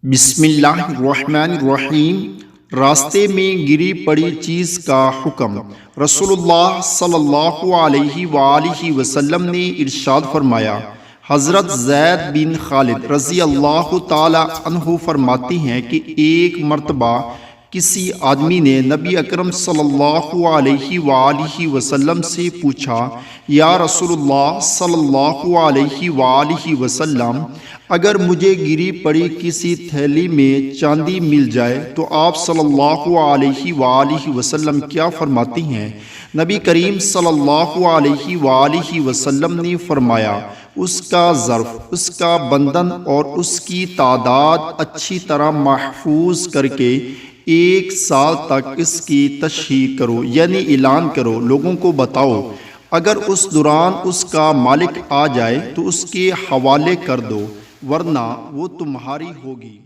بسم اللہ الرحمن الرحیم۔ راستے میں گری پڑی چیز کا حکم۔ رسول اللہ صلی اللہ علیہ وآلہ وسلم نے ارشاد فرمایا، حضرت زید بن خالد رضی اللہ تعالی عنہ فرماتے ہیں کہ ایک مرتبہ کسی آدمی نے نبی اکرم صلی اللہ علیہ وآلہ وسلم سے پوچھا، یا رسول اللہ صلی اللہ علیہ وآلہ وسلم، اگر مجھے گری پڑی کسی تھیلی میں چاندی مل جائے تو آپ صلی اللہ علیہ وآلہ وسلم کیا فرماتی ہیں؟ نبی کریم صلی اللہ علیہ وآلہ وسلم نے فرمایا، اس کا ظرف، اس کا بندن اور اس کی تعداد اچھی طرح محفوظ کر کے 1 سال تک اس کی تشہیر کرو، یعنی اعلان کرو، لوگوں کو بتاؤ۔ اگر اس دوران اس کا مالک آ جائے تو اس کے حوالے کر دو، ورنہ وہ تمہاری ہوگی۔